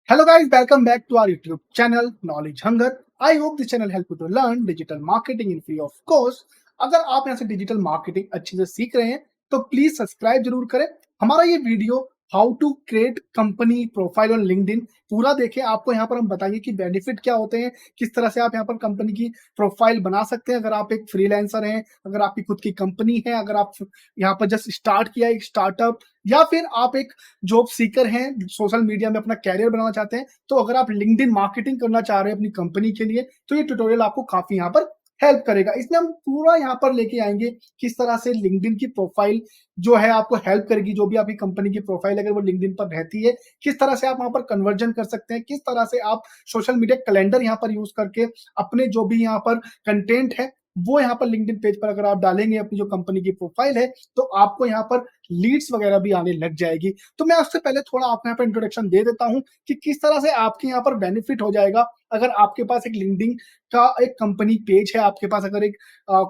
Hello guys, welcome back to our YouTube channel Knowledge Hunger. I hope this channel help you to learn digital marketing in free of course. अगर आप यहाँ से digital marketing अच्छे से सीख रहे हैं तो प्लीज सब्सक्राइब जरूर करें। हमारा ये video how to create company profile on LinkedIn पूरा देखें। आपको यहाँ पर हम बताएंगे कि बेनिफिट क्या होते हैं, किस तरह से आप यहाँ पर कंपनी की प्रोफाइल बना सकते हैं। अगर आप एक फ्रीलांसर हैं, अगर आपकी खुद की कंपनी है, अगर आप यहाँ पर जस्ट स्टार्ट किया एक स्टार्टअप, या फिर आप एक जॉब सीकर हैं, सोशल मीडिया में अपना कैरियर बनाना चाहते हैं, तो अगर आप लिंक्डइन मार्केटिंग करना चाह रहे हैं अपनी कंपनी के लिए, तो ये ट्यूटोरियल आपको काफी यहाँ पर हेल्प करेगा। इसमें हम पूरा यहाँ पर लेके आएंगे किस तरह से लिंक्डइन की प्रोफाइल जो है आपको हेल्प करेगी। जो भी आपकी कंपनी की प्रोफाइल अगर वो लिंक्डइन पर रहती है, किस तरह से आप वहां पर कन्वर्जन कर सकते हैं, किस तरह से आप सोशल मीडिया कैलेंडर यहाँ पर यूज करके अपने जो भी यहाँ पर कंटेंट है वो यहाँ पर लिंक्डइन पेज पर अगर आप डालेंगे अपनी जो कंपनी की प्रोफाइल है, तो आपको यहाँ पर लीड्स वगैरह भी आने लग जाएगी। तो मैं उससे पहले थोड़ा आपको यहाँ पर इंट्रोडक्शन दे देता हूँ कि किस तरह से आपके यहाँ पर बेनिफिट हो जाएगा अगर आपके पास एक लिंक्डइन का एक कंपनी पेज है। आपके पास अगर एक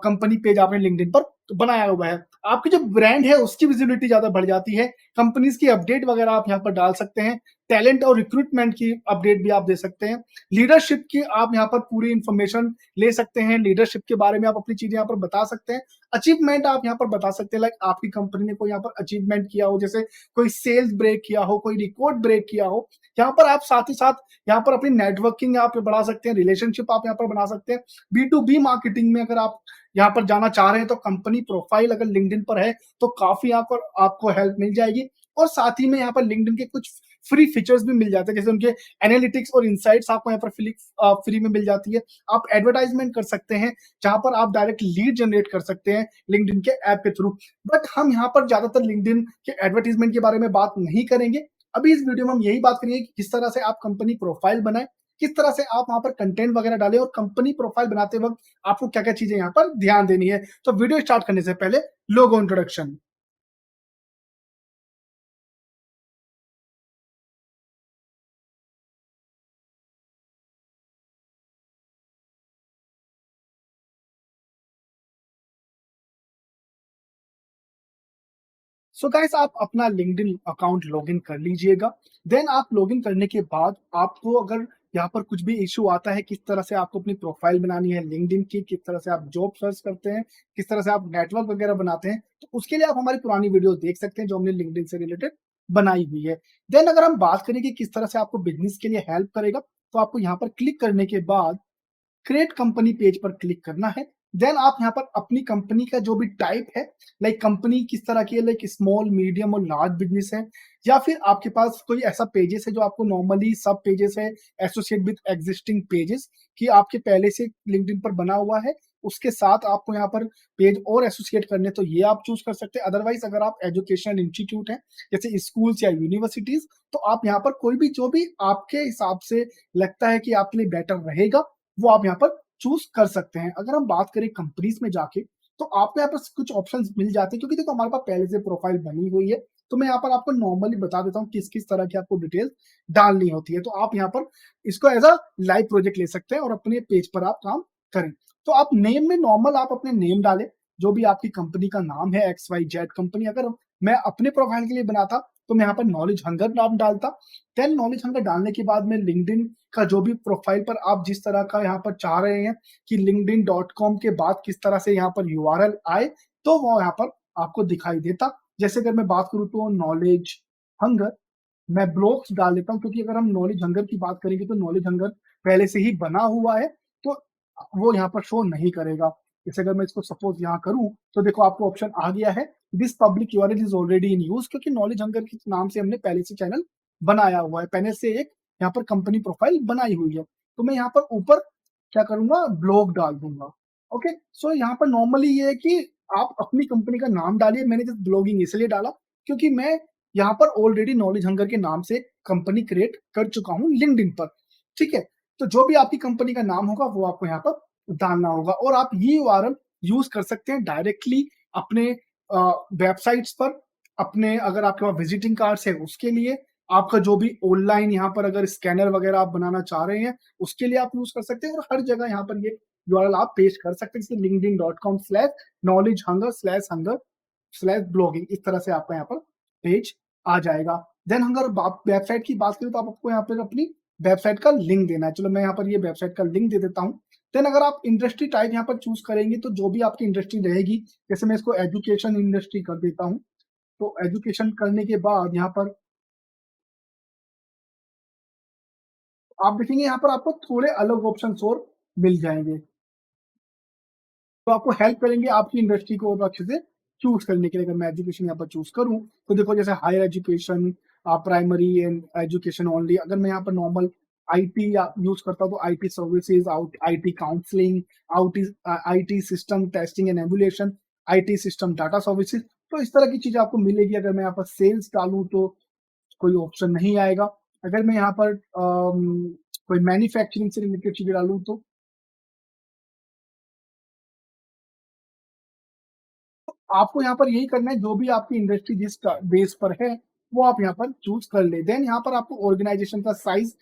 कंपनी पेज आपने लिंक्डइन पर बनाया हुआ है, आपकी जो ब्रांड है उसकी विजिबिलिटी ज्यादा बढ़ जाती है। कंपनीज की अपडेट वगैरह आप यहाँ पर डाल सकते हैं, टैलेंट और रिक्रूटमेंट की अपडेट भी आप दे सकते हैं, लीडरशिप की आप यहाँ पर पूरी इंफॉर्मेशन ले सकते हैं, लीडरशिप के बारे में आप अपनी चीजें यहाँ पर बता सकते हैं, अचीवमेंट आप यहाँ पर बता सकते हैं। लाइक आपकी कंपनी ने कोई यहाँ पर अचीवमेंट किया हो, जैसे कोई सेल्स ब्रेक किया हो, कोई रिकॉर्ड ब्रेक किया हो, यहाँ पर आप साथ ही साथ यहाँ पर अपनी नेटवर्किंग आप बढ़ा सकते हैं, रिलेशनशिप आप यहाँ पर बना सकते हैं। B2B मार्केटिंग में अगर आप यहाँ पर जाना चाह रहे हैं तो कंपनी प्रोफाइल अगर लिंक्डइन पर है तो काफी यहाँ पर आपको हेल्प मिल जाएगी। और साथ ही में यहाँ पर लिंक्डइन के कुछ फ्री फीचर्स भी मिल जाते हैं, जैसे उनके एनालिटिक्स और इंसाइट्स आपको यहाँ पर फ्री में मिल जाती है। आप एडवर्टाइजमेंट कर सकते हैं जहां पर आप डायरेक्ट लीड जनरेट कर सकते हैं लिंक्डइन के ऐप के थ्रू। बट हम यहाँ पर ज्यादातर लिंक्डइन के एडवर्टीजमेंट के बारे में बात नहीं करेंगे। अभी इस वीडियो में हम यही बात करेंगे कि किस तरह से आप कंपनी प्रोफाइल बनाए, किस तरह से आप वहां पर कंटेंट वगैरह डालें, और कंपनी प्रोफाइल बनाते वक्त आपको क्या क्या चीजें यहाँ पर ध्यान देनी है। तो वीडियो स्टार्ट करने से पहले लोगो इंट्रोडक्शन। सो गाइस, आप अपना लिंक्डइन अकाउंट लॉगिन कर लीजिएगा। देन आप लॉगिन करने के बाद आपको अगर यहाँ पर कुछ भी इशू आता है, किस तरह से आपको अपनी प्रोफाइल बनानी है लिंक्डइन की, किस तरह से आप जॉब सर्च करते हैं, किस तरह से आप नेटवर्क वगैरह बनाते हैं, तो उसके लिए आप हमारी पुरानी वीडियो देख सकते हैं जो हमने लिंक्डइन से रिलेटेड बनाई हुई है। देन अगर हम बात करें कि किस तरह से आपको बिजनेस के लिए हेल्प करेगा, तो आपको यहाँ पर क्लिक करने के बाद क्रिएट कंपनी पेज पर क्लिक करना है। देन आप यहाँ पर अपनी कंपनी का जो भी टाइप है, लाइक कंपनी किस तरह की है, लाइक स्मॉल मीडियम और लार्ज बिजनेस है, या फिर आपके पास कोई ऐसा पेजेस है जो आपको नॉर्मली सब पेजेस है एसोसिएट विद एग्जिस्टिंग पेजेस कि आपके पहले से लिंक्डइन पर बना हुआ है, उसके साथ आपको यहाँ पर पेज और एसोसिएट करने, तो ये आप चूज कर सकते हैं। अदरवाइज अगर आप एजुकेशनल इंस्टीट्यूट है जैसे स्कूल्स या यूनिवर्सिटीज, तो आप यहाँ पर कोई भी जो भी आपके हिसाब से लगता है कि आपके लिए बेटर रहेगा वो आप यहाँ पर चूज कर सकते हैं। अगर हम बात करें कंपनीज में जाके, तो आपको यहाँ पर कुछ ऑप्शंस मिल जाते हैं, क्योंकि देखो हमारे पास पहले से प्रोफाइल बनी हुई है। तो मैं यहाँ पर आपको नॉर्मली बता देता हूँ किस किस तरह की आपको डिटेल डालनी होती है। तो आप यहाँ पर इसको एज अ लाइव प्रोजेक्ट ले सकते हैं और अपने पेज पर आप काम करें। तो आप नेम में नॉर्मल आप अपने नेम डालें, जो भी आपकी कंपनी का नाम है, XYZ कंपनी। अगर मैं अपने प्रोफाइल के लिए बनाता तो मैं यहाँ पर नॉलेज हंगर नाम डालता। देन नॉलेज हंगर डालने के बाद में लिंक्डइन का जो भी प्रोफाइल पर आप जिस तरह का यहाँ पर चाह रहे हैं कि linkedin.com के बाद किस तरह से यहाँ पर URL आए, तो वो यहाँ पर आपको दिखाई देता। जैसे अगर मैं बात करूँ तो नॉलेज हंगर, मैं ब्लॉग्स डाल देता हूँ, क्योंकि अगर हम नॉलेज हंगर की बात करेंगे तो नॉलेज हंगर पहले से ही बना हुआ है, तो वो यहाँ पर शो नहीं करेगा। जैसे अगर मैं इसको सपोज यहाँ करूँ तो देखो आपको ऑप्शन आ गया है, this public URL is already in use, क्योंकि नॉलेज हंगर के नाम से हमने पहले से चैनल बनाया हुआ है, पहले से एक यहाँ पर कंपनी प्रोफाइल बनाई हुई है। तो मैं यहाँ पर ऊपर क्या करूंगा, ब्लॉग डाल दूंगा। ओके, सो यहाँ पर नॉर्मली ये है कि आप अपनी कंपनी का नाम डालिए। मैंने जस्ट ब्लॉगिंग इसलिए डाला क्योंकि मैं यहाँ पर ऑलरेडी नॉलेज हंगर के नाम से कंपनी क्रिएट कर चुका हूँ लिंक्डइन पर। ठीक है, तो जो भी आपकी कंपनी का नाम होगा वो आपको यहाँ पर डालना होगा, और आप ये यूआरएल यूज कर सकते हैं डायरेक्टली अपने वेबसाइट्स पर, अपने अगर आपके पास विजिटिंग कार्ड्स है उसके लिए, आपका जो भी ऑनलाइन यहाँ पर अगर स्कैनर वगैरह आप बनाना चाह रहे हैं उसके लिए आप यूज कर सकते हैं। और हर जगह यहाँ पर ये यूआरएल आप पेस्ट कर सकते हैं, जैसे linkedin.com/knowledge hunger/hunger/blogging, इस तरह से आपका यहाँ पर पेज आ जाएगा। देन अगर आप वेबसाइट की बात करें तो आपको यहाँ पर अपनी वेबसाइट का लिंक देना है। चलो मैं यहाँ पर ये वेबसाइट का लिंक दे देता हूँ। देन अगर आप इंडस्ट्री टाइप यहाँ पर चूज़ करेंगे तो जो भी आपकी इंडस्ट्री रहेगी, जैसे मैं इसको एजुकेशन इंडस्ट्री कर देता हूँ। तो एजुकेशन करने के बाद यहाँ पर आप देखेंगे यहाँ पर आपको थोड़े अलग ऑप्शंस और मिल जाएँगे। तो आपको हेल्प करेंगे आपकी इंडस्ट्री को और अच्छे से चूज़ करने के लिए। अगर मैं एजुकेशन यहाँ पर चूज़ करूँ, तो देखो जैसे higher education, primary and education only. अगर मैं यहाँ पर नॉर्मल आईटी या यूज़ करता हूँ, तो IT services, IT counselling, IT system testing and emulation, IT system data services, तो इस तरह की चीज़ें आपको मिलेगी। अगर मैं यहाँ पर सेल्स डालूँ, तो कोई ऑप्शन नहीं आएगा। अगर मैं यहाँ पर कोई मैन्युफैक्चरिंग से रिलेटेड चीज़ें डालूँ, तो आपको यहाँ पर यही करना है, जो भी आपकी इंडस्ट्री जिस बेस पर है, वो आप यहाँ पर चूज़ कर लें। देन यहाँ पर आपको ऑर्गेनाइज़ेशन का साइज़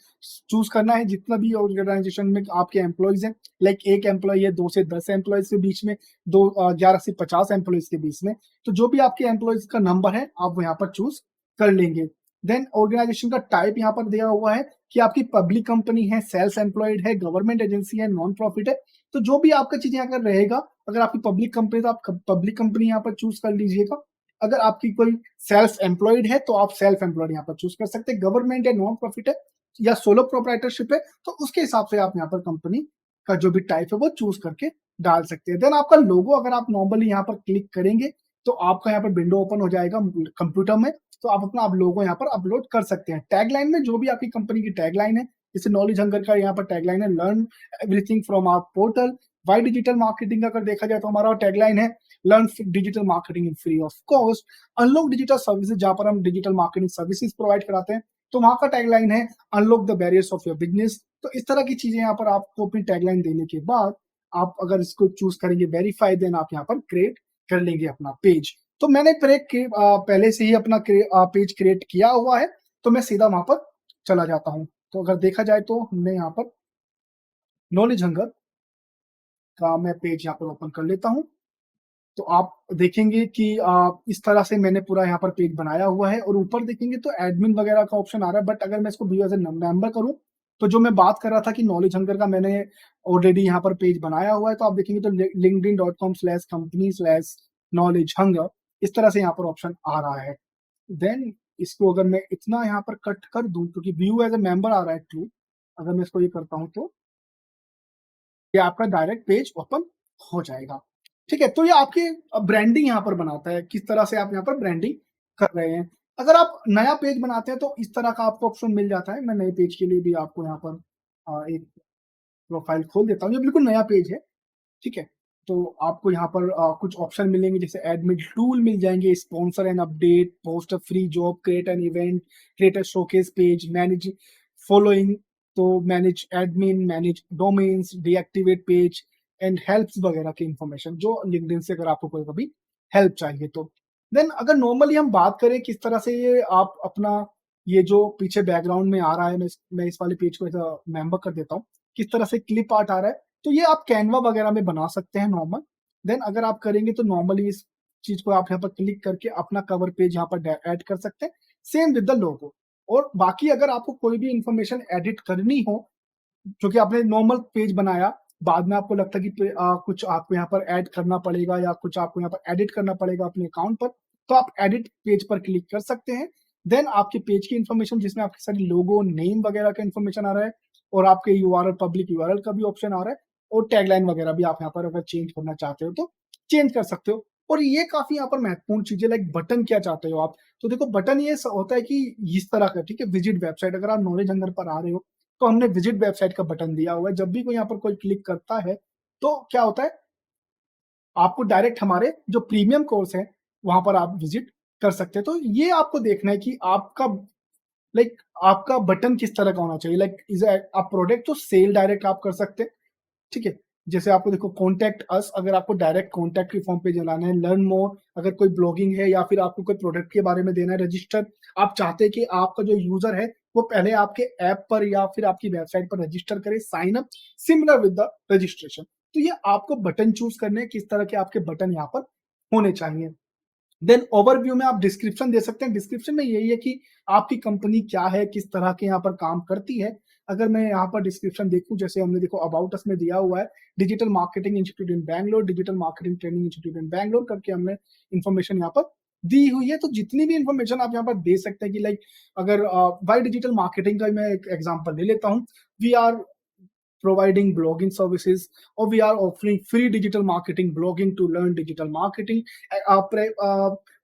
चूज़ करना है, जितना भी ऑर्गेनाइज़ेशन में आपके एम्प्लॉइज़ हैं, लाइक 1 एम्प्लॉयी है, 2 से 10 एम्प्लॉइज़ के बीच में, 11 से 50 एम्प्लॉइज़ के बीच में। तो जो भी आपके एम्प्लॉइज़ का नंबर है, आप वो यहाँ पर चूज़ कर लेंगे। देन ऑर्गेनाइज़ेशन का टाइप यहाँ पर दिया हुआ है कि आपकी पब्लिक कंपनी है, सेल्फ एम्प्लॉयड है, गवर्नमेंट एजेंसी है, नॉन प्रॉफिट है। तो जो भी आपका चीज़ें अगर रहेगा, अगर आपकी पब्लिक कंपनी, तो आप पब्लिक कंपनी यहाँ पर चूज कर लीजिएगा। अगर आपकी कोई सेल्फ एम्प्लॉयड है, तो आप सेल्फ एम्प्लॉयड यहाँ पर चूज कर सकते हैं। गवर्नमेंट है, नॉन प्रॉफिट है या सोलो प्रोप्राइटरशिप है, तो उसके हिसाब से आप यहाँ पर कंपनी का जो भी टाइप है वो चूज करके डाल सकते हैं। देन आपका लोगो अगर आप नॉर्मली यहाँ पर क्लिक करेंगे, तो आपका यहाँ पर विंडो ओपन हो जाएगा कंप्यूटर में। तो आप अपना आप लोगो यहाँ पर अपलोड कर सकते हैं। टैगलाइन में जो भी आपकी कंपनी की टैगलाइन है, जैसे नॉलेज हंगर का यहाँ पर टैगलाइन है, learn everything from our portal. Y digital marketing अगर देखा जाए, तो हमारा टैगलाइन है, learn digital marketing in free of cost. Unlock digital services, जहां पर हम डिजिटल मार्केटिंग सर्विसेज प्रोवाइड कराते हैं, तो वहां का टैगलाइन है, unlock the barriers of your business. तो इस तरह की चीजें यहाँ पर आपको अपनी टैगलाइन देने के बाद, आप अगर इसको चूज करेंगे वेरीफाई, देन आप यहाँ पर क्रिएट कर लेंगे अपना पेज। तो मैंने पहले से ही अपना पेज क्रिएट किया हुआ है, तो मैं सीधा वहां पर चला जाता हूँ। तो अगर देखा जाए, तो हमने यहाँ पर नॉलेज हंगर का मैं पेज यहाँ पर ओपन कर लेता हूँ। तो आप देखेंगे कि इस तरह से मैंने पूरा यहाँ पर पेज बनाया हुआ है, और ऊपर देखेंगे तो एडमिन वगैरह का ऑप्शन आ रहा है। बट अगर मैं इसको व्यू एज ए मेंबर करूँ, तो जो मैं बात कर रहा था कि नॉलेज हंगर का मैंने ऑलरेडी यहाँ पर पेज बनाया हुआ है, तो आप देखेंगे तो linkedin.com/company/knowledge hunger, इस तरह से यहाँ पर ऑप्शन आ रहा है। देन इसको अगर मैं इतना यहाँ पर कट कर दूं, क्योंकि व्यू एज ए मेंबर आ रहा है ट्रू, अगर मैं इसको ये करता हूँ, तो ये आपका डायरेक्ट पेज ओपन हो जाएगा। ठीक है, तो ये आपकी ब्रांडिंग यहाँ पर बनाता है, किस तरह से आप यहाँ पर ब्रांडिंग कर रहे हैं। अगर आप नया पेज बनाते हैं, तो इस तरह का आपको ऑप्शन मिल जाता है। मैं नए पेज के लिए भी आपको यहाँ पर एक प्रोफाइल खोल देता हूँ। ये बिल्कुल नया पेज है, ठीक है। तो आपको यहाँ पर कुछ ऑप्शन मिलेंगे, जैसे एडमिन टूल मिल जाएंगे, sponsor and update, post a free job, create an event, create a showcase page, manage following, तो manage admin, manage domains, deactivate page and helps वगैरह की इंफॉर्मेशन, जो लिंक्डइन से अगर आपको कोई कभी हेल्प चाहिए तो। देन अगर नॉर्मली हम बात करें किस तरह से ये आप अपना, ये जो पीछे बैकग्राउंड में आ रहा है, मैं इस वाले पेज को ऐसा मेंबर कर देता हूँ, किस तरह से क्लिप आर्ट आ रहा है, तो ये आप कैनवा वगैरह में बना सकते हैं नॉर्मल। देन अगर आप करेंगे, तो नॉर्मली इस चीज को आप यहाँ पर क्लिक करके अपना कवर पेज यहाँ पर ऐड कर सकते हैं, सेम विद द लोगो। और बाकी अगर आपको कोई भी इंफॉर्मेशन एडिट करनी हो, क्योंकि आपने नॉर्मल पेज बनाया, बाद में आपको लगता है कि कुछ आपको यहाँ पर ऐड करना पड़ेगा, या कुछ आपको यहाँ पर एडिट करना पड़ेगा अपने अकाउंट पर, तो आप एडिट पेज पर क्लिक कर सकते हैं। देन आपके पेज की इंफॉर्मेशन, जिसमें आपके सारी लोगो, नेम वगैरह का इंफॉर्मेशन आ रहा है, और आपके यूआरएल, पब्लिक यूआरएल का भी ऑप्शन आ रहा है, और टैगलाइन वगैरह भी आप यहाँ पर अगर चेंज करना चाहते हो, तो चेंज कर सकते हो। और ये काफी यहाँ पर महत्वपूर्ण चीज है, लाइक बटन क्या चाहते हो आप। तो देखो, बटन ये होता है कि इस तरह का, ठीक है, विजिट वेबसाइट, अगर आप नॉलेज हंगर पर आ रहे हो, तो हमने विजिट वेबसाइट का बटन दिया हुआ है। जब भी कोई यहाँ पर कोई क्लिक करता है, तो क्या होता है, आपको डायरेक्ट हमारे जो प्रीमियम कोर्स है, वहां पर आप विजिट कर सकते हैं। तो ये आपको देखना है कि आपका, लाइक आपका बटन किस तरह का होना चाहिए। लाइक इज अ प्रोडक्ट, तो सेल डायरेक्ट आप कर सकते हैं, ठीक है। जैसे आपको देखो, कॉन्टैक्ट अस, अगर आपको डायरेक्ट कॉन्टैक्ट के फॉर्म पे जलाना है, लर्न मोर, अगर कोई ब्लॉगिंग है, या फिर आपको कोई प्रोडक्ट के बारे में देना है, रजिस्टर, आप चाहते हैं कि आपका जो यूजर है, वो पहले आपके ऐप पर या फिर आपकी वेबसाइट पर रजिस्टर करे, sign up, similar with the registration. तो ये आपको बटन चूज करने हैं, किस तरह के आपके बटन यहाँ पर होने चाहिए। देन ओवरव्यू में आप डिस्क्रिप्शन दे सकते हैं। डिस्क्रिप्शन में यही है कि आपकी कंपनी क्या है, किस तरह के यहाँ पर काम करती है। अगर मैं यहाँ पर डिस्क्रिप्शन देखूँ, जैसे हमने देखो अबाउट अस में दिया हुआ है, डिजिटल मार्केटिंग इंस्टीट्यूट इन Bangalore, digital marketing training institute इन बैंगलोर करके हमने इन्फॉर्मेशन यहाँ पर दी हुई है। तो जितनी भी इन्फॉर्मेशन आप यहाँ पर दे सकते हैं कि लाइक अगर व्हाई डिजिटल मार्केटिंग का मैं एक एग्जांपल ले लेता हूँ। We are providing blogging services, or we are offering free digital marketing blogging to learn digital marketing.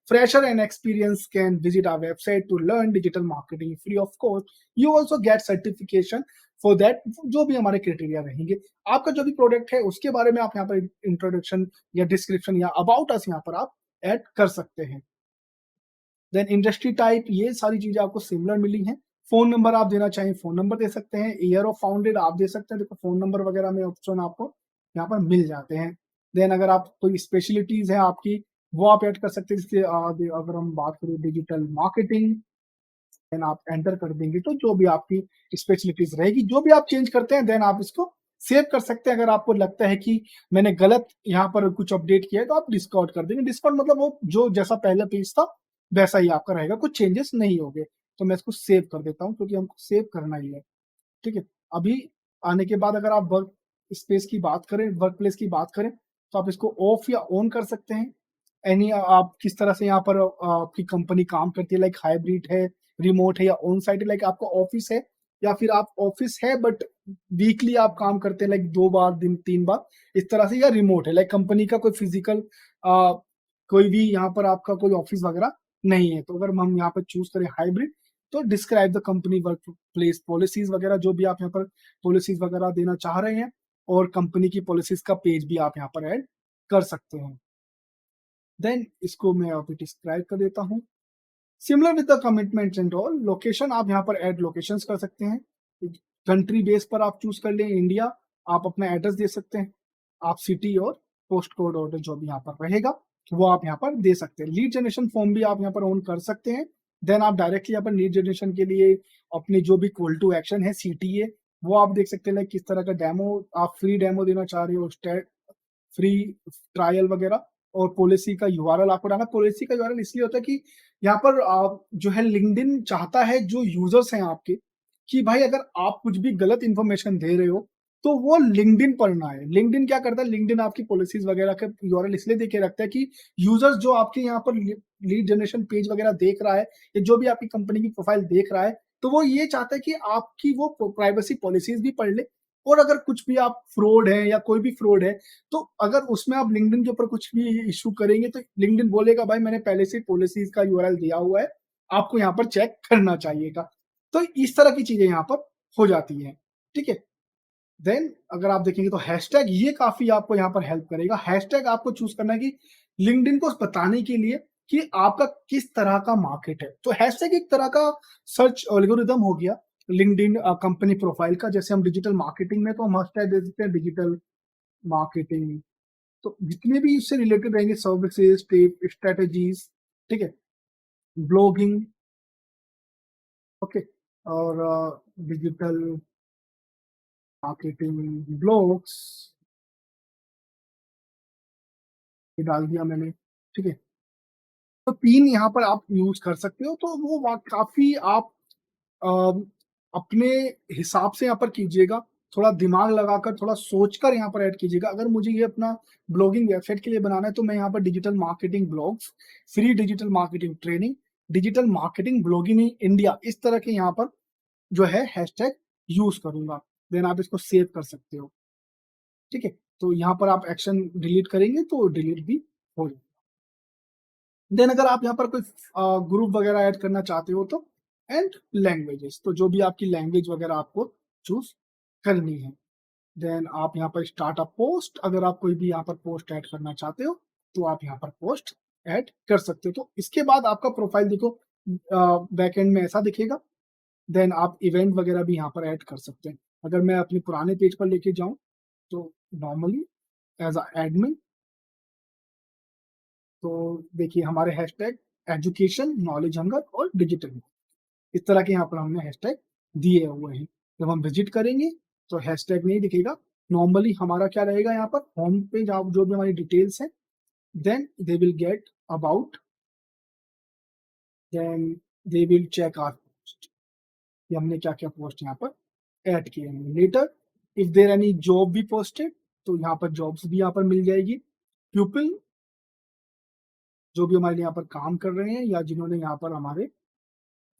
Fresher and experience can visit our website to learn digital marketing free of cost. You also get certification for that, जो भी हमारे criteria रहेंगे। आपका जो भी product है उसके बारे में आप यहाँ पर इंट्रोडक्शन या डिस्क्रिप्शन या अबाउट अस यहाँ पर आप ऐड कर सकते हैं। देन इंडस्ट्री टाइप, ये सारी चीजें आपको सिमिलर मिली हैं। फ़ोन नंबर आप देना चाहें, फ़ोन नंबर दे सकते हैं। ईयर ऑफ फाउंडेड आप दे सकते हैं, देखो फ़ोन नंबर वगैरह में ऑप्शन आपको यहाँ पर मिल जाते हैं। देन अगर आप कोई स्पेशलिटीज़ है आपकी, वो आप ऐड कर सकते हैं। जैसे अगर हम बात करें डिजिटल मार्केटिंग, देन आप एंटर कर देंगे तो जो भी आपकी स्पेशलिटीज़ रहेगी, जो भी आप चेंज करते हैं, देन आप इसको सेव कर सकते हैं। अगर आपको लगता है कि मैंने गलत यहाँ पर कुछ अपडेट किया है, तो आप डिस्कार्ड कर देंगे। डिस्कार्ड मतलब वो जो जैसा पहला पेज था, वैसा ही आपका रहेगा, कुछ चेंजेस नहीं होंगे। तो मैं इसको सेव कर देता हूँ, क्योंकि हमको सेव करना ही है। ठीक है? अभी आने के बाद अगर आप वर्क स्पेस की बात करें, वर्क प्लेस की बात करें, तो आप इसको ऑफ या ऑन कर सकते हैं। आप किस तरह से यहाँ पर आपकी कंपनी काम करती है, लाइक हाइब्रिड है, रिमोट है या ऑन साइट है, लाइक आपका ऑफिस है, या फिर आप ऑफिस है बट वीकली आप काम करते हैं, लाइक 2 बार दिन 3 बार इस तरह से, या रिमोट है, लाइक कंपनी का कोई फिजिकल कोई भी यहाँ पर आपका कोई ऑफिस वगैरह नहीं है। तो अगर हम यहाँ पर चूज करें हाइब्रिड, तो describe the company work place policies वगैरह, जो भी आप यहाँ पर पॉलिसीज वगैरह देना चाह रहे हैं, और कंपनी की पॉलिसीज का पेज भी आप यहाँ पर ऐड कर सकते हैं। देन इसको मैं अभी डिस्क्राइब कर देता हूँ। Similar with the commitments and all, location आप यहाँ पर ऐड लोकेशंस कर सकते हैं। कंट्री बेस पर आप चूज कर लें इंडिया, आप अपना एड्रेस दे सकते हैं। आप सिटी और पोस्ट कोड ऑर्डर जो भी यहाँ पर रहेगा, वो आप यहाँ पर दे सकते हैं। लीड जनरेशन फॉर्म भी आप यहाँ पर ऑन कर सकते हैं। देन आप डायरेक्टली यहाँ पर लीड जनरेशन के लिए अपने जो भी कॉल टू एक्शन है, सीटीए, वो आप देख सकते हैं, लाइक किस तरह का डेमो आप फ्री डेमो देना चाह रहे हो, फ्री ट्रायल वगैरह, और पॉलिसी का यूआरएल आपको डालना। पॉलिसी का यूआरएल इसलिए होता है कि यहाँ पर जो है लिंक्डइन चाहता है जो यूजर्स हैं आपके, कि भाई अगर आप कुछ भी गलत इंफॉर्मेशन दे रहे हो, तो वो लिंक्डइन पर ना है। लिंक्डइन क्या करता है, लिंक्डइन आपकी पॉलिसीज वगैरह का यूआरएल इसलिए देके रखता है कि यूजर्स जो आपके यहाँ पर लीड जनरेशन पेज वगैरह देख रहा है, या जो भी आपकी कंपनी की प्रोफाइल देख रहा है, तो वो ये चाहता है कि आपकी वो प्राइवेसी पॉलिसीज भी पढ़ ले, और अगर कुछ भी आप फ्रॉड है या कोई भी फ्रॉड है, तो अगर उसमें आप लिंक्डइन के ऊपर कुछ भी इश्यू करेंगे, तो लिंक्डइन बोलेगा भाई मैंने पहले से पॉलिसीज का यूआरएल दिया हुआ है, आपको यहाँ पर चेक करना चाहिएगा। तो इस तरह की चीजें यहाँ पर हो जाती हैं। ठीक है? देन अगर आप देखेंगे तो हैशटैग, ये काफी आपको यहाँ पर हेल्प करेगा। हैशटैग आपको चूज करना है कि लिंक्डइन को बताने के लिए कि आपका किस तरह का मार्केट है। तो हैशटैग एक तरह का सर्च एल्गोरिदम हो गया लिंक्डइन कंपनी प्रोफाइल का। जैसे हम डिजिटल मार्केटिंग में तो हम हैशटैग दे देते हैं डिजिटल मार्केटिंग, तो जितने भी इससे रिलेटेड रहेंगे सर्विसेज, टिप, स्ट्रेटेजीज, ठीक है, ब्लॉगिंग, ओके, और डिजिटल मार्केटिंग ब्लॉग्स, ये डाल दिया मैंने। ठीक है? तो 3 यहाँ पर आप यूज़ कर सकते हो, तो वो काफ़ी आप अ, अपने हिसाब से यहाँ पर कीजिएगा। थोड़ा दिमाग लगाकर, थोड़ा सोचकर यहाँ पर ऐड कीजिएगा। अगर मुझे ये अपना ब्लॉगिंग वेबसाइट के लिए बनाना है, तो मैं यहाँ पर digital marketing blogs, free digital marketing training, digital marketing blogging in India, इस तरह के यहाँ पर जो है हैशटैग यूज़ करूँगा। देन आप इसको सेव कर सकते हो। ठीक है? तो यहाँ पर आप एक्शन डिलीट करेंगे तो डिलीट भी हो जाएगा। देन अगर आप यहाँ पर कोई ग्रुप वगैरह ऐड करना चाहते हो, तो एंड लैंग्वेजेस, तो जो भी आपकी लैंग्वेज वगैरह आपको चूज करनी है। देन आप यहाँ पर स्टार्ट अ पोस्ट, अगर आप कोई भी यहाँ पर पोस्ट ऐड करना चाहते हो, तो आप यहाँ पर पोस्ट ऐड कर सकते हो। तो इसके बाद आपका प्रोफाइल देखो बैकएंड में ऐसा दिखेगा। देन आप इवेंट वगैरह भी यहाँ पर ऐड कर सकते हैं। अगर मैं अपने पुराने पेज पर लेके जाऊँ, तो नॉर्मली एज अ एडमिन, तो देखिए हमारे हैशटैग एजुकेशन, नॉलेज हंगर और डिजिटल, इस तरह के यहाँ पर हमने हैशटैग दिए हुए हैं। जब हम विजिट करेंगे तो हैशटैग नहीं दिखेगा। नॉर्मली हमारा क्या रहेगा, यहाँ पर होम पेज आप जो भी हमारी डिटेल्स है, then they will get about, then they will check our post कि हमने क्या-क्या पोस्ट यहाँ पर ऐड किए हैं। Later if there any job be posted तो यहाँ पर जॉब्स भी यहाँ पर मिल जाएगी। पीपल जो भी हमारे लिए यहाँ पर काम कर रहे हैं या जिन्होंने यहाँ पर हमारे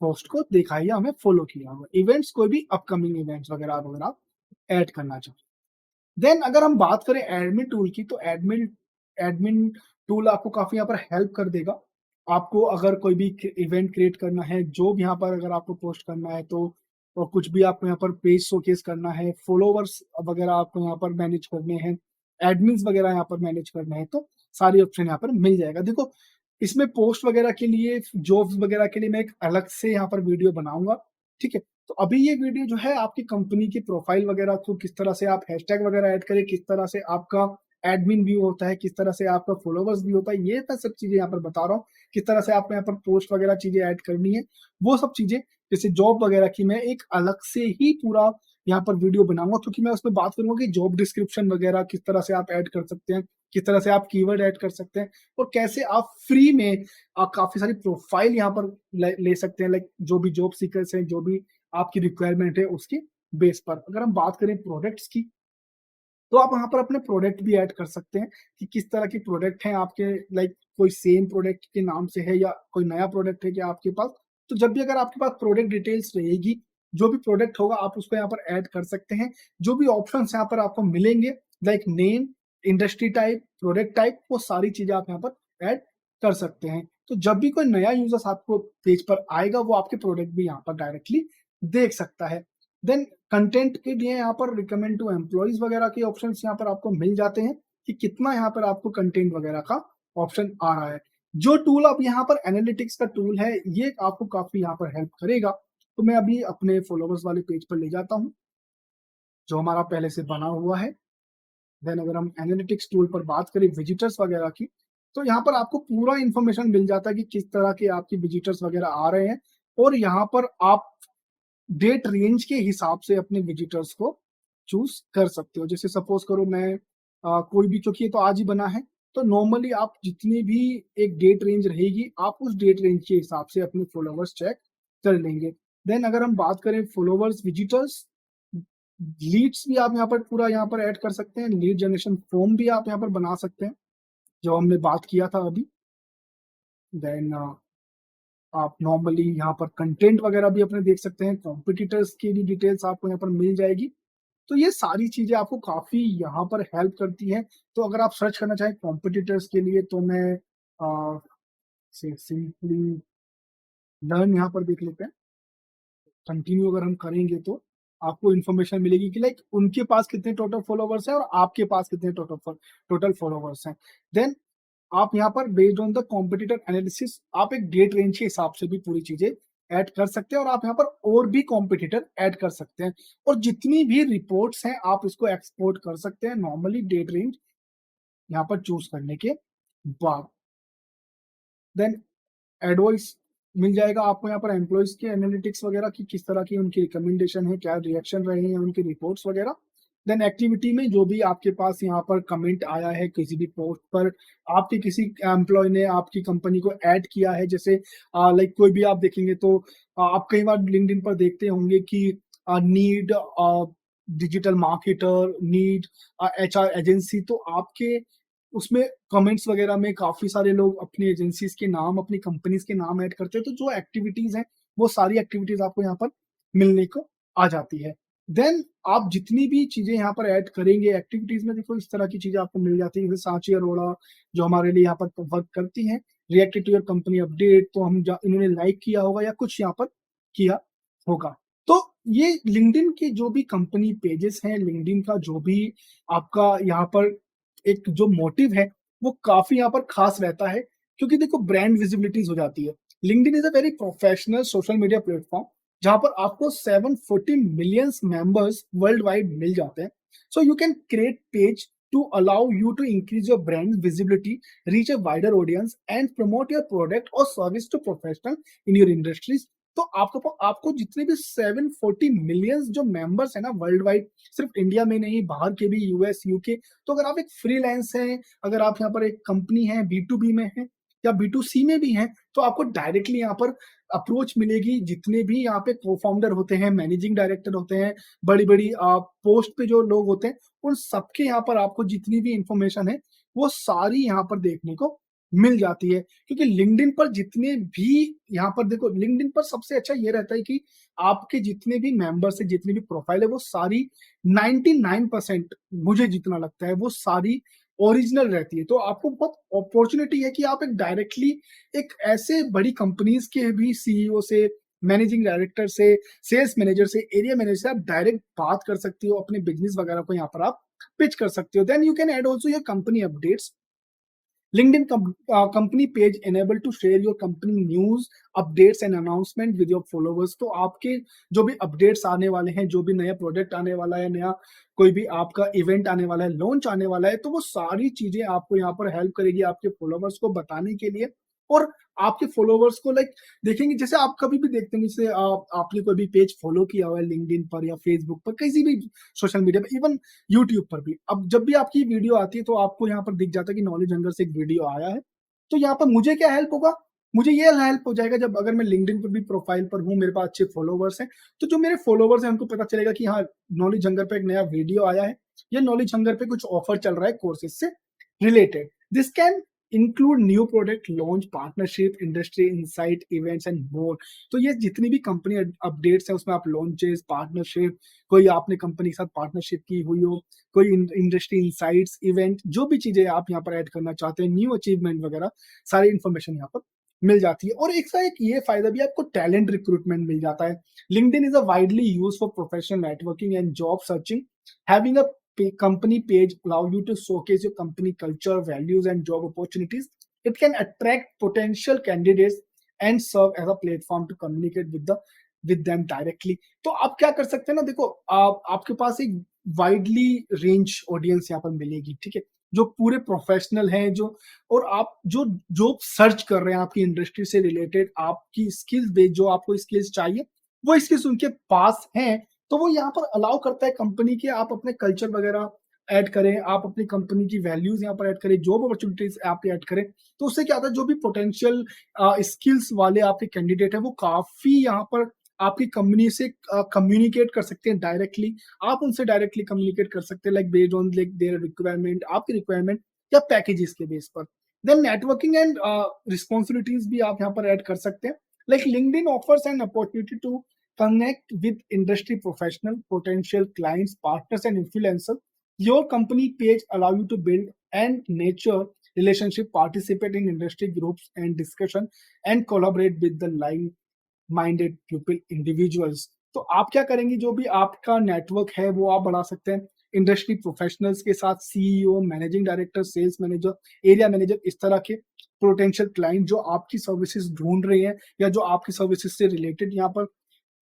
पोस्ट को देखा है या हमें फॉलो किया हुआ। इवेंट्स कोई भी अपकमिंग इवेंट्स वगैरह अगर आप ऐड करना चाहें। देन अगर हम बात करें एडमिन टूल की तो एडमिन एडमिन टूल आपको काफ़ी यहाँ पर हेल्प कर देगा। आपको अगर कोई भी इवेंट क्रिएट करना है, जो भी यहाँ पर अगर आपको पोस्ट करना है तो और कुछ भी आपको यहाँ पर पेज शोकेस करना है, फॉलोवर्स वगैरह आपको यहाँ पर मैनेज करने हैं, एडमिन्स वगैरह यहाँ पर मैनेज करने हैं, तो सारी ऑप्शन यहाँ पर मिल जाएगा। देखो, इसमें पोस्ट वगैरह के लिए, जॉब्स वगैरह के लिए मैं एक अलग से यहाँ पर वीडियो बनाऊँगा, ठीक है? तो अभी ये वीडियो जो है आपकी कंपनी की प्रोफाइल वगैरह को किस तरह से आप हैशटैग वगैरह ऐड करें, किस तरह से आपका एडमिन व्यू होता है, किस तरह से आपका फॉलोवर्स व्यू होता है, ये मैं सब चीज़ें यहाँ पर बता रहा हूँ। किस तरह से आपको यहाँ पर पोस्ट वगैरह चीज़ें ऐड करनी है, वो सब चीज़ें जैसे जॉब वगैरह की मैं एक अलग से ही पूरा यहाँ पर वीडियो बनाऊँगा, क्योंकि मैं उसमें बात करूँगा कि जॉब डिस्क्रिप्शन वगैरह किस तरह से आप ऐड कर सकते हैं, किस तरह से आप कीवर्ड ऐड कर सकते हैं और कैसे आप फ्री में काफ़ी सारी प्रोफाइल यहाँ पर ले सकते हैं, लाइक जो भी जॉब सीकर्स हैं, जो भी आपकी रिक्वायरमेंट है उसके बेस पर। अगर हम बात करें प्रोडक्ट्स की, तो आप वहाँ पर अपने प्रोडक्ट भी ऐड कर सकते हैं कि किस तरह के प्रोडक्ट हैं आपके, लाइक कोई सेम प्रोडक्ट के नाम से है या कोई नया प्रोडक्ट है क्या आपके पास। तो जब भी अगर आपके पास प्रोडक्ट डिटेल्स रहेगी, जो भी प्रोडक्ट होगा आप उसको यहाँ पर ऐड कर सकते हैं। जो भी ऑप्शंस यहाँ पर आपको मिलेंगे, like name, industry type, product type, वो सारी चीज़ें आप यहाँ पर ऐड कर सकते हैं। तो जब भी कोई नया यूज़र्स आपको पेज पर आएगा, वो आपके प्रोडक्ट भी यहाँ पर डायरेक्टली देख सकता है। देन कंटेंट के लिए यहाँ पर रिकमेंड टू एम्प्लॉइज वगैरह के ऑप्शंस यहाँ पर आपको मिल जाते हैं कि कितना यहाँ पर आपको कंटेंट वगैरह का ऑप्शन आ रहा है। जो टूल अब यहाँ पर एनालिटिक्स का टूल है, ये आपको काफी यहाँ पर हेल्प करेगा। तो मैं अभी अपने फॉलोवर्स वाले पेज पर ले जाता हूँ, जो हमारा पहले से बना हुआ है। देन अगर हम एनालिटिक्स टूल पर बात करें विजिटर्स वगैरह की, तो यहाँ पर आपको पूरा इन्फॉर्मेशन मिल जाता है कि किस तरह के आपके विजिटर्स वगैरह आ रहे हैं और यहाँ पर आप डेट रेंज के हिसाब से अपने विजिटर्स को चूज कर सकते हो। जैसे सपोज करो मैं कोई भी, क्योंकि ये तो आज ही बना है, तो नॉर्मली आप जितनी भी एक डेट रेंज रहेगी, आप उस डेट रेंज के हिसाब से अपने फॉलोवर्स चेक कर लेंगे। देन अगर हम बात करें फॉलोवर्स, विजिटर्स, लीड्स भी आप यहाँ पर पूरा यहाँ पर ऐड कर सकते हैं। लीड जनरेशन फॉर्म भी आप यहाँ पर बना सकते हैं, जो हमने बात किया था अभी। देन आप नॉर्मली यहाँ पर कंटेंट वगैरह भी अपने देख सकते हैं, कॉम्पिटिटर्स की भी डिटेल्स आपको यहाँ पर मिल जाएगी। तो ये सारी चीज़ें आपको काफ़ी यहाँ पर हेल्प करती हैं। तो अगर आप सर्च करना चाहें कॉम्पिटिटर्स के लिए, तो मैं सिंपली लर्न यहाँ पर देख लेते हैं। कंटिन्यू अगर हम करेंगे तो आपको इन्फॉर्मेशन मिलेगी कि लाइक उनके पास कितने टोटल फॉलोवर्स हैं और आपके पास कितने टोटल फॉलोवर्स हैं। देन आप यहाँ पर based on the competitor analysis आप एक डेट रेंज के हिसाब से भी पूरी चीजें ऐड कर सकते हैं और आप यहाँ पर और भी कॉम्पिटिटर ऐड कर सकते हैं और जितनी भी रिपोर्ट्स हैं आप इसको एक्सपोर्ट कर सकते हैं नॉर्मली डेट रेंज यहाँ पर चूज करने के बाद। देन एडवाइस मिल जाएगा आपको यहाँ पर एम्प्लॉइज के एनालिटिक्स वगैरह की, किस तरह की उनकी रिकमेंडेशन है, क्या रिएक्शन रहे हैं उनके रिपोर्ट्स वगैरह। देन एक्टिविटी में जो भी आपके पास यहाँ पर कमेंट आया है किसी भी पोस्ट पर, आपके किसी एम्प्लॉय ने आपकी कंपनी को ऐड किया है, जैसे लाइक कोई भी आप देखेंगे तो आप कई बार लिंक्डइन पर देखते होंगे कि need digital marketer, need HR agency, तो आपके उसमें कमेंट्स वगैरह में काफ़ी सारे लोग अपनी एजेंसीज़ के नाम, अपनी कंपनीज़ के नाम ऐड करते हैं, तो जो एक्टिविटीज़ हैं, वो सारी एक्टिविटीज़ आपको यहाँ पर मिलने को आ जाती है। देन आप जितनी भी चीज़ें यहाँ पर ऐड करेंगे एक्टिविटीज़ में, देखो इस तरह की चीज़ें आपको मिल जाती है, जैसे सांची अरोड़ा जो हमारे लिए यहाँ पर वर्क करती हैं, reacted to your company update, तो हम इन्होंने लाइक किया होगा या कुछ यहाँ पर किया होगा। तो ये लिंक्डइन के जो भी कंपनी पेजेस हैं, लिंक्डइन का जो भी आपका यहाँ पर एक जो मोटिव है, वो काफ़ी यहाँ पर ख़ास रहता है, क्योंकि देखो ब्रांड विजिबिलिटीज़ हो जाती है। LinkedIn is a very professional social media platform, जहाँ पर आपको 740 मिलियंस मेंबर्स वर्ल्ड वाइड मिल जाते हैं। So you can create page to allow you to increase your brand visibility, reach a wider audience and promote your product और service to professional in your industries. तो आपको जितने भी 740 millions जो members हैं ना वर्ल्ड वाइड, सिर्फ India में नहीं, बाहर के भी, यूएस, यूके, तो अगर आप एक फ्रीलांस हैं, अगर आप यहाँ पर एक कंपनी है, बी2बी में है, या B2C में भी हैं, तो आपको डायरेक्टली यहाँ पर अप्रोच मिलेगी। जितने भी यहाँ पे को-फाउंडर होते हैं, मैनेजिंग डायरेक्टर होते हैं, बड़ी-बड़ी पोस्ट पे जो लोग होते हैं, उन सबके यहाँ पर आपको जितनी भी इन्फॉर्मेशन है, वो सारी यहाँ पर देखने को मिल जाती है। क्योंकि लिंक्डइन पर जितने भी यहाँ पर देखो, लिंक्डइन पर सबसे अच्छा ये रहता है कि आपके जितने भी मेंबर्स हैं, जितनी भी प्रोफाइल है, वो सारी 99% मुझे जितना लगता है, वो सारी ओरिजिनल रहती है। तो आपको बहुत अपॉर्च्युनिटी है कि आप एक डायरेक्टली एक ऐसे बड़ी कंपनीज़ के भी सीईओ से, मैनेजिंग डायरेक्टर से, सेल्स मैनेजर से, एरिया मैनेजर से आप डायरेक्ट बात कर सकते हो, अपने बिज़नेस वगैरह को यहाँ पर आप पिच कर सकते हो। Then you can add also your company updates. LinkedIn company page enable to share your company news, updates and announcement with your followers। तो आपके जो भी अपडेट्स आने वाले हैं, जो भी नया प्रोडक्ट आने वाला है, नया कोई भी आपका इवेंट आने वाला है, लॉन्च आने वाला है, तो वो सारी चीजें आपको यहाँ पर हेल्प करेगी आपके फॉलोवर्स को बताने के लिए। और आपके फॉलोवर्स को लाइक देखेंगे, जैसे आप कभी भी देखते हैं, जैसे आपने कोई भी पेज फॉलो किया हुआ है लिंक्डइन पर या फेसबुक पर, किसी भी सोशल मीडिया पर, इवन यूट्यूब पर भी, अब जब भी आपकी वीडियो आती है तो आपको यहाँ पर दिख जाता है कि नॉलेज हंगर से एक वीडियो आया है। तो यहाँ पर मुझे क्या हेल्प होगा, मुझे ये हेल्प हो जाएगा, जब अगर मैं लिंक्डइन पर भी प्रोफाइल पर हूँ, मेरे पास अच्छे फॉलोवर्स हैं, तो जो मेरे फॉलोवर्स हैं उनको पता चलेगा कि हाँ, नॉलेज हंगर पे एक नया वीडियो आया है, या नॉलेज हंगर पे कुछ ऑफर चल रहा है कोर्सेज से related. This can include new product launch, partnership, industry insight, events and more. तो ये जितनी भी कंपनी अपडेट्स हैं, उसमें आप लॉन्चेस, पार्टनरशिप, कोई आपने कंपनी के साथ पार्टनरशिप की हुई हो, कोई इंडस्ट्री इनसाइट्स, इवेंट, जो भी चीजें आप यहाँ पर ऐड करना चाहते हैं, न्यू अचीवमेंट वगैरह, सारी इन्फॉर्मेशन यहाँ पर मिल जाती है। और एक ये फायदा भी, आपको टैलेंट रिक्रूटमेंट मिल जाता है। LinkedIn is a widely used for professional networking and job searching. Having a company page allow you to showcase your company culture, values and job opportunities. It can attract potential candidates and serve as a platform to communicate with them directly। तो आप क्या कर सकते हैं ना, देखो आपके पास एक वाइडली रेंज ऑडियंस यहाँ पर मिलेगी, ठीक है, जो पूरे प्रोफेशनल हैं, जो और आप जो जॉब सर्च कर रहे हैं आपकी इंडस्ट्री से रिलेटेड, आपकी स्किल्स बेस्ड जो आपको स्किल्स चाहिए, वो स्किल्स उनके पास हैं। तो वो यहाँ पर अलाउ करता है कंपनी के, आप अपने कल्चर वगैरह ऐड करें, आप अपनी कंपनी की वैल्यूज यहाँ पर ऐड करें, जॉब अपॉर्चुनिटीज आप ऐड करें। तो उससे क्या होता है, जो भी पोटेंशियल स्किल्स वाले आपके कैंडिडेट हैं, वो काफी यहाँ पर आपकी कंपनी से कम्युनिकेट कर सकते हैं डायरेक्टली। आप उनसे डायरेक्टली कम्युनिकेट कर सकते हैं, like based on like their requirement, आपकी रिक्वायरमेंट या पैकेजेस के बेस पर। देन नेटवर्किंग एंड रिस्पॉन्सिबिलिटीज भी आप यहाँ पर ऐड कर सकते हैं। Like LinkedIn offers an opportunity to connect with industry professional, potential clients, partners and influencers. Your company page allow you to build and nurture relationship, participate in industry groups and discussion and collaborate with the like minded people individuals। तो आप क्या करेंगे, जो भी आपका network है वो आप बढ़ा सकते हैं इंडस्ट्री प्रोफेशनल्स के साथ, CEO, managing director, sales manager, area manager, इस तरह के पोटेंशियल क्लाइंट जो आपकी सर्विसेज ढूंढ रहे हैं, या जो आपकी सर्विसेज से रिलेटेड यहाँ पर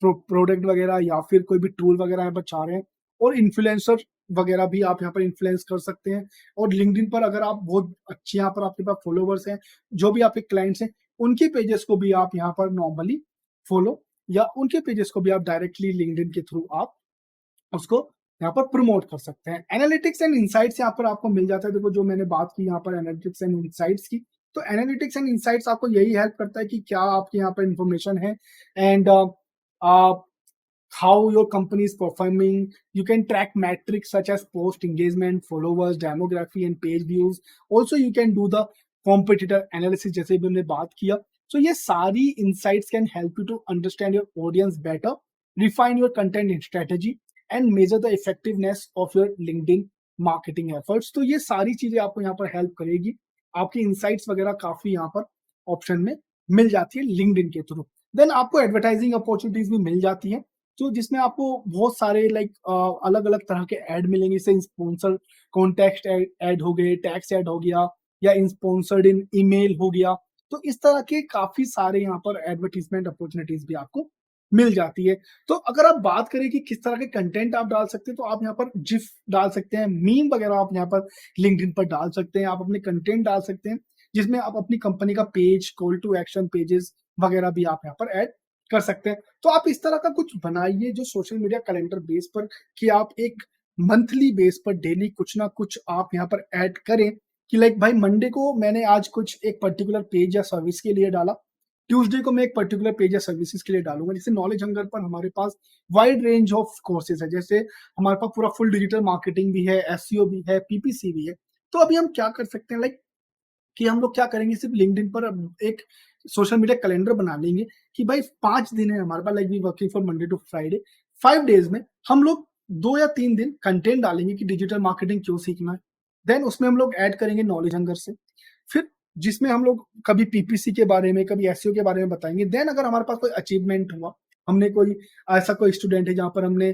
प्रोडक्ट वगैरह या फिर कोई भी टूल वगैरह यहाँ पर चाह रहे हैं। और इन्फ्लुएंसर वगैरह भी आप यहाँ पर इन्फ्लुएंस कर सकते हैं। और लिंक्डइन पर अगर आप बहुत अच्छे यहाँ पर आपके पास फॉलोवर्स हैं, जो भी आपके क्लाइंट्स हैं, उनके पेजेस को भी आप यहाँ पर नॉर्मली फॉलो, या उनके पेजेस को भी आप डायरेक्टली लिंक्डइन के थ्रू आप उसको यहाँ पर प्रमोट कर सकते हैं। एनालिटिक्स एंड इनसाइट्स यहाँ पर आपको मिल जाता है। देखो, जो मैंने बात की यहाँ पर एनालिटिक्स एंड इनसाइट्स की, तो एनालिटिक्स एंड इनसाइट्स आपको यही हेल्प करता है कि क्या आपके यहाँ पर इंफॉर्मेशन है, and how your company is performing. You can track metrics such as post engagement, followers, demography and page views. Also you can do the competitor analysis, जैसे भी हमने बात किया। So ये सारी insights can help you to understand your audience better, refine your content strategy and measure the effectiveness of your LinkedIn marketing efforts। तो ये सारी चीजें आपको यहाँ पर हेल्प करेगी। आपकी इंसाइट्स वगैरह काफी यहाँ पर ऑप्शन में मिल जाती है लिंक्डइन के थ्रू। देन आपको एडवर्टाइजिंग अपॉर्चुनिटीज भी मिल जाती है, तो जिसमें आपको बहुत सारे लाइक अलग अलग तरह के ऐड मिलेंगे। जैसे स्पॉन्सर कॉन्टेक्स्ट ऐड हो गए, टैक्स ऐड हो गया, या स्पॉन्सर्ड इन ईमेल हो गया। तो इस तरह के काफी सारे यहाँ पर एडवर्टीजमेंट अपॉर्चुनिटीज भी आपको मिल जाती है। तो अगर आप बात करें कि किस तरह के कंटेंट आप डाल सकते हैं, तो आप यहाँ पर जिफ डाल सकते हैं, मीम वगैरह आप यहाँ पर लिंक्डइन पर डाल सकते हैं, आप अपने कंटेंट डाल सकते हैं, जिसमें आप अपनी कंपनी का page, call to action pages वगैरह भी आप यहाँ पर ऐड कर सकते हैं। तो आप इस तरह का कुछ बनाइए जो सोशल मीडिया कैलेंडर बेस पर, कि आप एक मंथली बेस पर डेली कुछ ना कुछ आप यहाँ पर ऐड करें, कि लाइक भाई मंडे को मैंने आज कुछ एक पर्टिकुलर पेज या सर्विस के लिए डाला, ट्यूसडे को मैं एक पर्टिकुलर पेज या सर्विसेज के लिए डालूंगा। जैसे नॉलेज हंगर पर हमारे पास वाइड रेंज ऑफ कोर्सेज है, जैसे हमारे पास पूरा फुल डिजिटल मार्केटिंग भी है, एसईओ भी है, पीपीसी भी है। तो अभी हम क्या कर सकते हैं, लाइक कि हम लोग क्या करेंगे, सिर्फ लिंक्डइन पर अब एक सोशल मीडिया कैलेंडर बना लेंगे कि भाई 5 दिन है हमारे पास, like we working from Monday to Friday, 5 days में हम लोग 2 या 3 दिन कंटेंट डालेंगे कि डिजिटल मार्केटिंग क्यों सीखना है। देन उसमें हम लोग ऐड करेंगे नॉलेज हंगर से। फिर जिसमें हम लोग कभी पीपीसी के बारे में, कभी एसईओ के बारे में बताएँगे। देन अगर हमारे पास कोई अचीवमेंट हुआ, हमने कोई ऐसा कोई स्टूडेंट है जहाँ पर हमने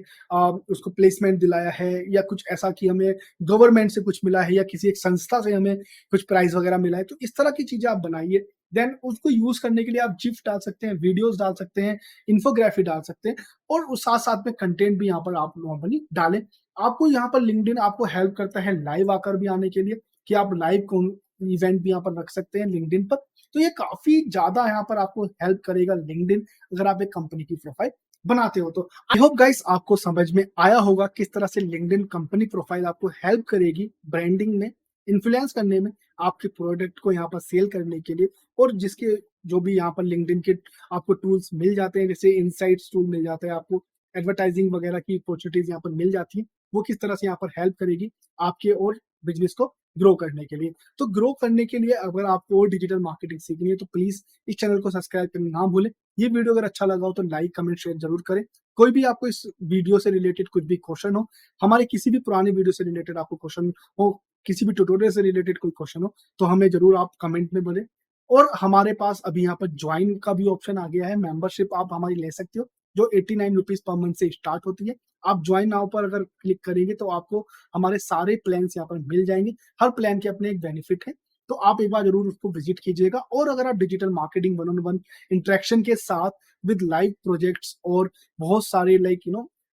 उसको प्लेसमेंट दिलाया है, या कुछ ऐसा कि हमें गवर्नमेंट से कुछ मिला है, या किसी एक संस्था से हमें कुछ प्राइज़ वगैरह मिला है, तो इस तरह की चीज़ें आप बनाइए। देन उसको यूज़ करने के लिए आप जिफ डाल सकते हैं, वीडियोज़ डाल सकते हैं, इन्फोग्राफी डाल सकते हैं, और उस साथ-साथ में कंटेंट भी यहाँ पर आप नॉर्मली डालें। आपको यहाँ पर लिंक्डइन आपको हेल्प करता है लाइव आकर भी आने के लिए, कि आप लाइव कौन इवेंट भी यहाँ पर रख सकते हैं लिंक्डइन पर। तो ये काफ़ी ज़्यादा यहाँ पर आपको हेल्प करेगा लिंक्डइन, अगर आप एक कंपनी की प्रोफाइल बनाते हो तो। आई होप गाइस आपको समझ में आया होगा किस तरह से लिंक्डइन कंपनी प्रोफाइल आपको हेल्प करेगी ब्रांडिंग में, इन्फ्लुएंस करने में, आपके प्रोडक्ट को यहाँ पर सेल करने के लिए, और जिसके जो भी यहाँ पर लिंक्डइन के आपको टूल्स मिल जाते हैं, जैसे इनसाइट्स टूल मिल जाता है आपको, एडवर्टाइजिंग वगैरह की अपॉर्चुनिटीज़ यहाँ पर मिल जाती हैं, वो किस तरह से यहाँ पर हेल्प करेगी आपके और बिज़नेस को ग्रो करने के लिए। तो ग्रो करने के लिए अगर आपको और डिजिटल मार्केटिंग सीखनी है तो प्लीज़ इस चैनल को सब्सक्राइब करना ना भूलें। ये वीडियो अगर अच्छा लगा हो तो लाइक, कमेंट, शेयर ज़रूर करें। कोई भी आपको इस वीडियो से रिलेटेड कुछ भी क्वेश्चन हो, हमारे किसी भी पुरानी वीडियो से रिलेटेड आपको क्वेश्चन हो, किसी भी ट्यूटोरियल से रिलेटेड कोई क्वेश्चन हो, तो हमें ज़रूर आप कमेंट में बोलें। और हमारे पास अभी यहाँ पर जॉइन का भी ऑप्शन आ गया है, मेंबरशिप आप हमारी ले सकते हो, जो 89 रुपीज़ पर मंथ से स्टार्ट होती है। आप जॉइन नाउ पर अगर क्लिक करेंगे तो आपको हमारे सारे प्लान्स यहाँ पर मिल जाएँगे। हर प्लान के अपने एक बेनिफिट है, तो आप एक बार ज़रूर उसको विज़िट कीजिएगा। और अगर आप digital marketing one on one interaction के साथ विद लाइव प्रोजेक्ट्स और बहुत सारे लाइक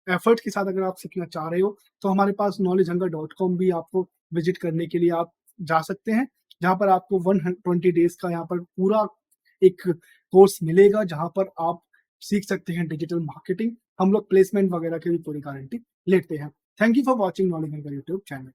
एफर्ट के साथ अगर आप सीखना चाह रहे हो, तो हमारे पास knowledgehunger.com भी आपको विज़िट करने के लिए आप जा सकते हैं, जहाँ पर आपको 120 डेज़ का यहाँ पर पूरा एक कोर्स मिलेगा, जहाँ पर आप सीख सकते हैं डिजिटल मार्केटिंग। हम लोग प्लेसमेंट वगैरह की भी पूरी गारंटी लेते हैं। Thank you for watching knowledge hunter YouTube channel.